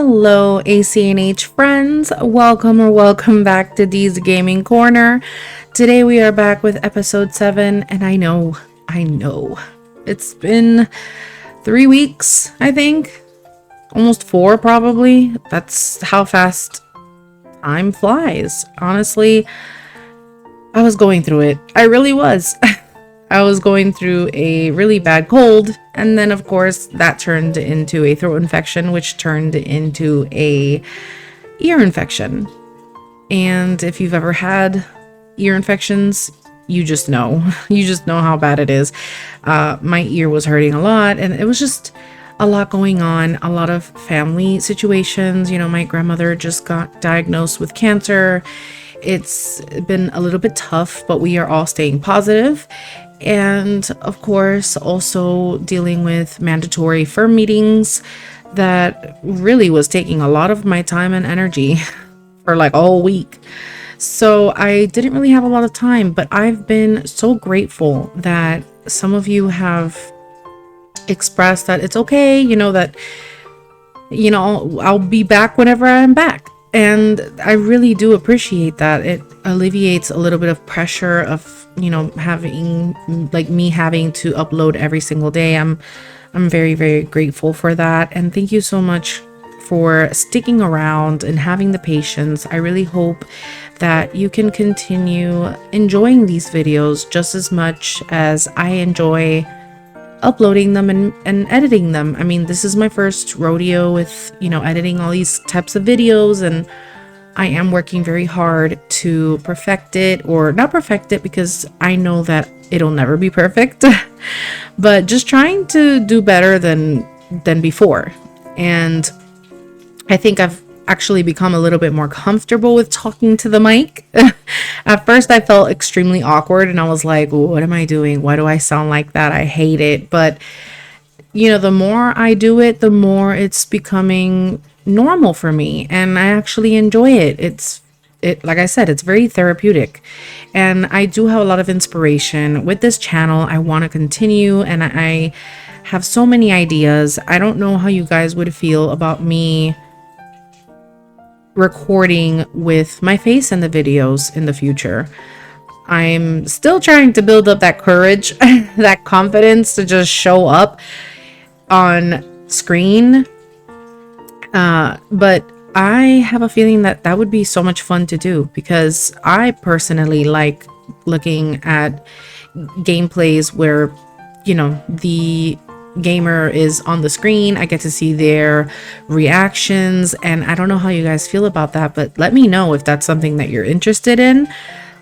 Hello ACNH friends, welcome back to Dee's Gaming Corner. Today we are back with episode 7, and I know, it's been 3 weeks, I think, almost 4 probably. That's how fast time flies. Honestly, I was going through it. I really was. I was going through a really bad cold, and then of course that turned into a throat infection, which turned into a ear infection. And if you've ever had ear infections, you just know how bad it is. My ear was hurting a lot, and it was just a lot going on, a lot of family situations. You know, my grandmother just got diagnosed with cancer. It's been a little bit tough, but we are all staying positive. And of course, also dealing with mandatory firm meetings that really was taking a lot of my time and energy for like a whole week. So I didn't really have a lot of time, but I've been so grateful that some of you have expressed that it's okay, that, I'll be back whenever I'm back. And I really do appreciate that. It alleviates a little bit of pressure of, having me having to upload every single day. I'm very, very grateful for that. And thank you so much for sticking around and having the patience. I really hope that you can continue enjoying these videos just as much as I enjoy uploading them and editing them. I mean, this is my first rodeo with, editing all these types of videos, and I am working very hard to perfect it, or not perfect it because I know that it'll never be perfect, but just trying to do better than before. And I think I've actually become a little bit more comfortable with talking to the mic. At first I felt extremely awkward, and I was like, what am I doing? Why do I sound like that? I hate it. But the more I do it, the more it's becoming normal for me, and I actually enjoy it. It like I said, it's very therapeutic, and I do have a lot of inspiration with this channel. I want to continue, and I have so many ideas. I don't know how you guys would feel about me recording with my face in the videos in the future. I'm still trying to build up that courage, that confidence to just show up on screen. But I have a feeling that would be so much fun to do, because I personally like looking at gameplays where, the gamer is on the screen. I get to see their reactions, and I don't know how you guys feel about that, but let me know if that's something that you're interested in.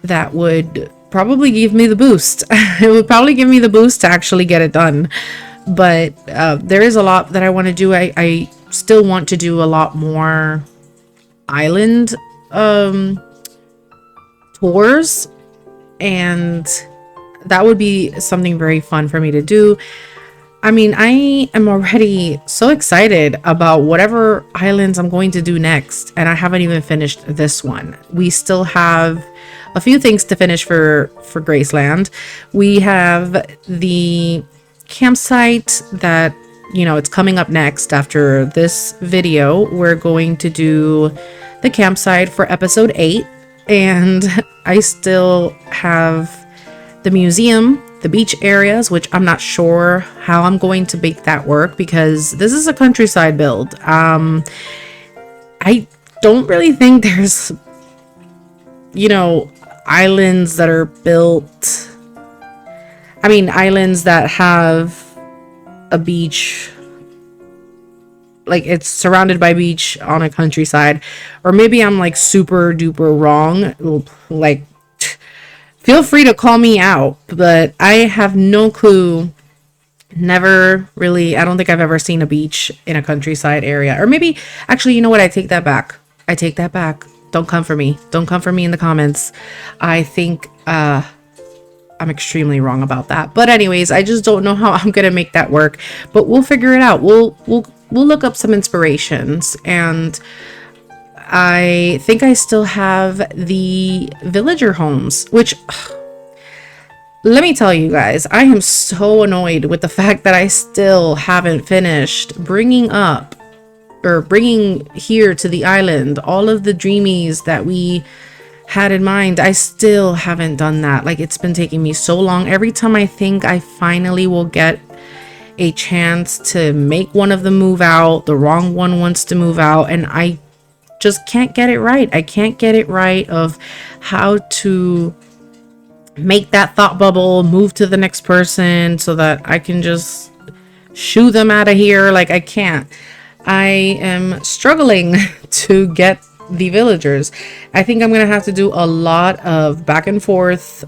That would probably give me the boost. It would probably give me the boost to actually get it done. But there is a lot that I want to do. I still want to do a lot more island tours, and that would be something very fun for me to do. I mean, I am already so excited about whatever islands I'm going to do next, and I haven't even finished this one. We still have a few things to finish for Graceland. We have the campsite that, it's coming up next after this video. We're going to do the campsite for episode 8, and I still have the museum, the beach areas, which I'm not sure how I'm going to make that work, because this is a countryside build. I don't really think there's, islands that are built. I mean, islands that have a beach, like it's surrounded by beach on a countryside. Or maybe I'm like super duper wrong. Like, feel free to call me out, but I have no clue. Never really, I don't think I've ever seen a beach in a countryside area. Or maybe, actually, you know what? I take that back. Don't come for me. Don't come for me in the comments. I think I'm extremely wrong about that. But anyways, I just don't know how I'm gonna make that work. But we'll figure it out. We'll look up some inspirations, and I think I still have the villager homes, which, let me tell you guys, I am so annoyed with the fact that I still haven't finished bringing up or bringing here to the island, all of the dreamies that we had in mind, I still haven't done that. Like, it's been taking me so long. Every time I think I finally will get a chance to make one of them move out, the wrong one wants to move out, and I just can't get it right. I can't get it right of how to make that thought bubble move to the next person so that I can just shoo them out of here. Like, I can't. I am struggling to get the villagers. I think I'm gonna have to do a lot of back and forth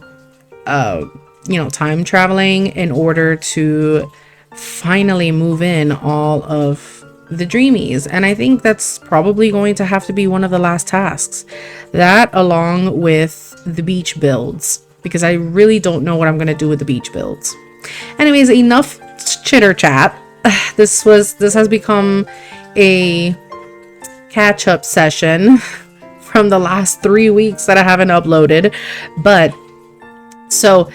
time traveling in order to finally move in all of the dreamies. And I think that's probably going to have to be one of the last tasks, that along with the beach builds, because I really don't know what I'm going to do with the beach builds. Anyways, enough chitter chat. This has become a catch up session from the last 3 weeks that I haven't uploaded. But so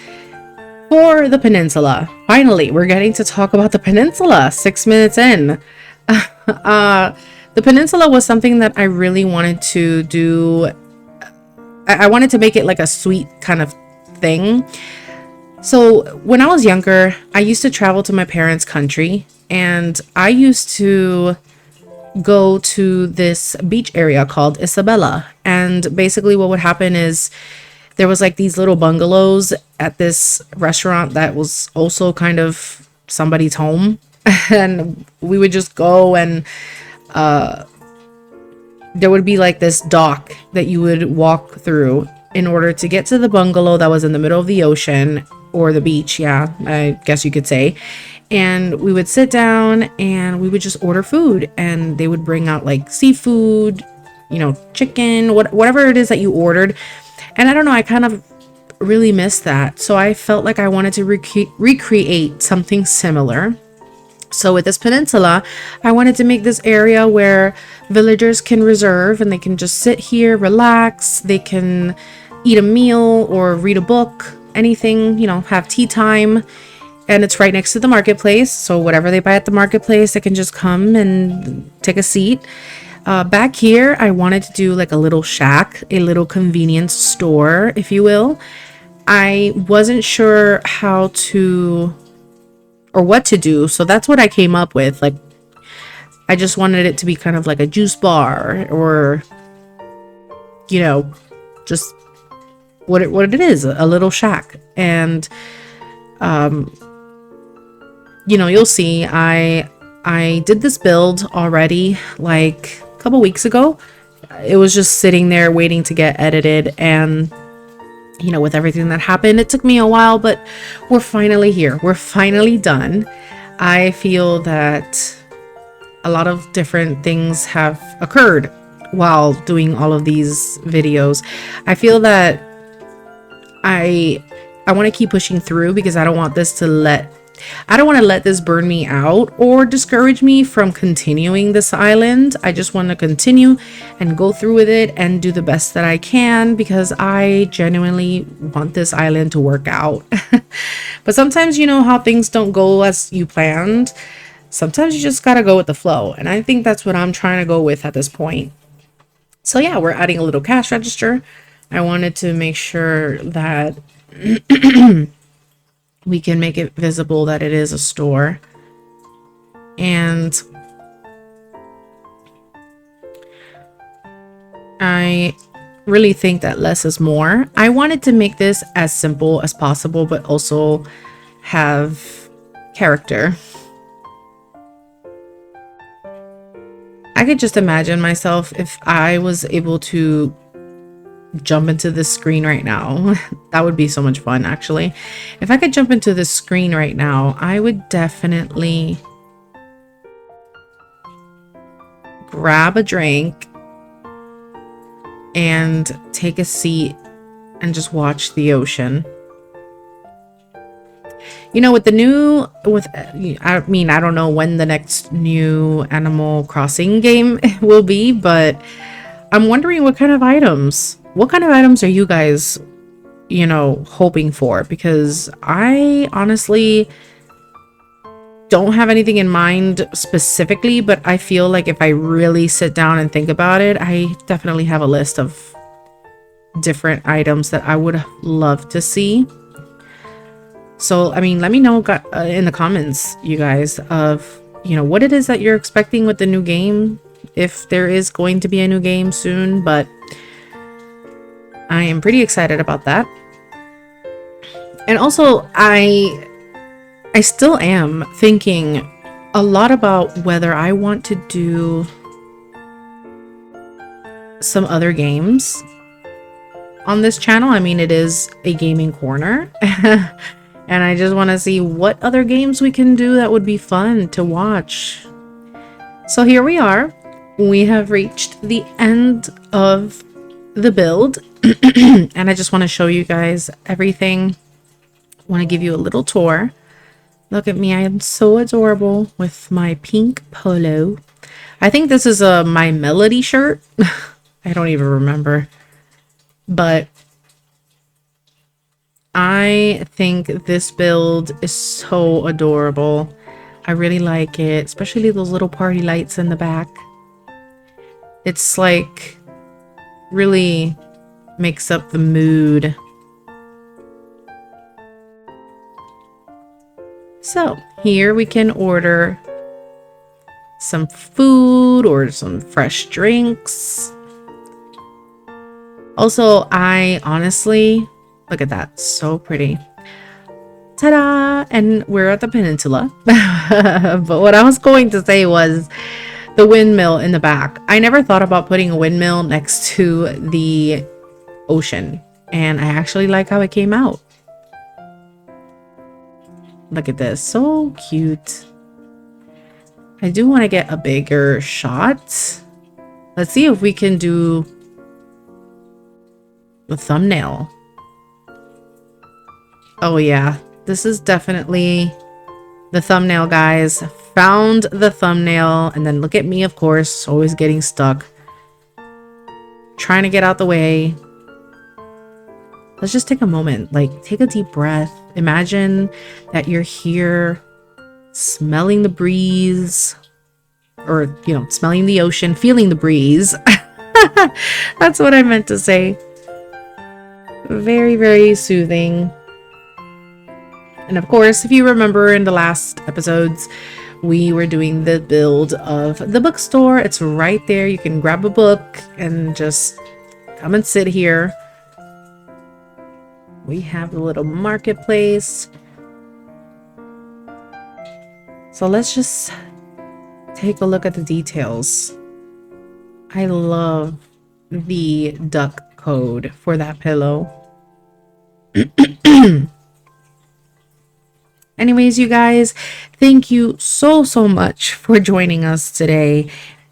for the peninsula, finally we're getting to talk about the peninsula 6 minutes in. The peninsula was something that I really wanted to do. I wanted to make it like a sweet kind of thing. So when I was younger, I used to travel to my parents' country, and I used to go to this beach area called Isabella. And basically what would happen is there was like these little bungalows at this restaurant that was also kind of somebody's home. And we would just go, and there would be like this dock that you would walk through in order to get to the bungalow that was in the middle of the ocean, or the beach, yeah, I guess you could say. And we would sit down and we would just order food, and they would bring out like seafood, chicken, whatever it is that you ordered. And I don't know, I kind of really missed that. So I felt like I wanted to recreate something similar. So with this peninsula, I wanted to make this area where villagers can reserve, and they can just sit here, relax. They can eat a meal or read a book, anything, have tea time. And it's right next to the marketplace. So whatever they buy at the marketplace, they can just come and take a seat. Back here, I wanted to do like a little shack, a little convenience store, if you will. I wasn't sure how to or what to do. So that's what I came up with. Like, I just wanted it to be kind of like a juice bar, or, just what it is, a little shack. And, you'll see, I did this build already like a couple weeks ago. It was just sitting there waiting to get edited, and with everything that happened, it took me a while, but we're finally here. We're finally done. I feel that a lot of different things have occurred while doing all of these videos. I feel that I want to keep pushing through, because I don't want to let this burn me out or discourage me from continuing this island. I just want to continue and go through with it and do the best that I can, because I genuinely want this island to work out. But sometimes, how things don't go as you planned. Sometimes you just gotta go with the flow. And I think that's what I'm trying to go with at this point. So yeah, we're adding a little cash register. I wanted to make sure that we can make it visible that it is a store. And I really think that less is more. I wanted to make this as simple as possible, but also have character. I could just imagine myself if I was able to jump into this screen right now. That would be so much fun, actually. If I could jump into this screen right now, I would definitely grab a drink and take a seat and just watch the ocean. I don't know when the next new Animal Crossing game will be, but I'm wondering what kind of items are you guys, hoping for? Because I honestly don't have anything in mind specifically, but I feel like if I really sit down and think about it, I definitely have a list of different items that I would love to see. So, I mean, let me know in the comments, you guys, of, you know, what it is that you're expecting with the new game, if there is going to be a new game soon, but I am pretty excited about that. And also, I still am thinking a lot about whether I want to do some other games on this channel. I mean, it is a gaming corner. And I just want to see what other games we can do that would be fun to watch. So here we are. We have reached the end of the build. And I just want to show you guys everything. I want to give you a little tour. Look at me. I am so adorable with my pink polo. I think this is a My Melody shirt. I don't even remember. But I think this build is so adorable. I really like it, especially those little party lights in the back. It's like really makes up the mood. So here we can order some food or some fresh drinks. Also, I honestly, look at that, so pretty. Ta-da! And we're at the peninsula. But what I was going to say was the windmill in the back. I never thought about putting a windmill next to the ocean, and I actually like how it came out. Look at this, so cute. I do want to get a bigger shot. Let's see if we can do the thumbnail. Oh yeah, this is definitely the thumbnail, guys. Found the thumbnail, and then look at me, of course, always getting stuck. Trying to get out the way. Let's just take a moment, like take a deep breath. Imagine that you're here smelling the breeze, or, you know, smelling the ocean, feeling the breeze. That's what I meant to say. Very, very soothing. And of course, if you remember in the last episodes, we were doing the build of the bookstore. It's right there. You can grab a book and just come and sit here. We have the little marketplace. So let's just take a look at the details. I love the duck code for that pillow. Anyways, you guys, thank you so much for joining us today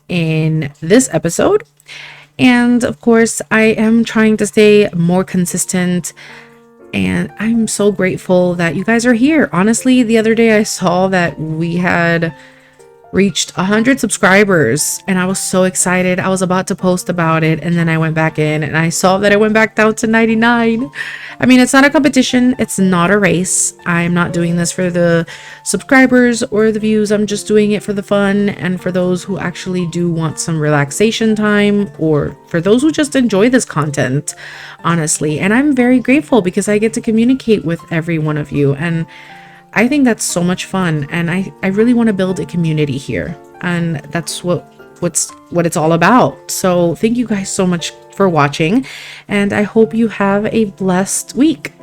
in this episode. And of course, I am trying to stay more consistent, and I'm so grateful that you guys are here. Honestly, the other day I saw that we had reached 100 subscribers, and I was so excited. I was about to post about it, and then I went back in and I saw that it went back down to 99. I mean, it's not a competition, it's not a race. I'm not doing this for the subscribers or the views. I'm just doing it for the fun, and for those who actually do want some relaxation time, or for those who just enjoy this content, honestly. And I'm very grateful because I get to communicate with every one of you, and I think that's so much fun, and I really want to build a community here, and that's what it's all about. So thank you guys so much for watching, and I hope you have a blessed week.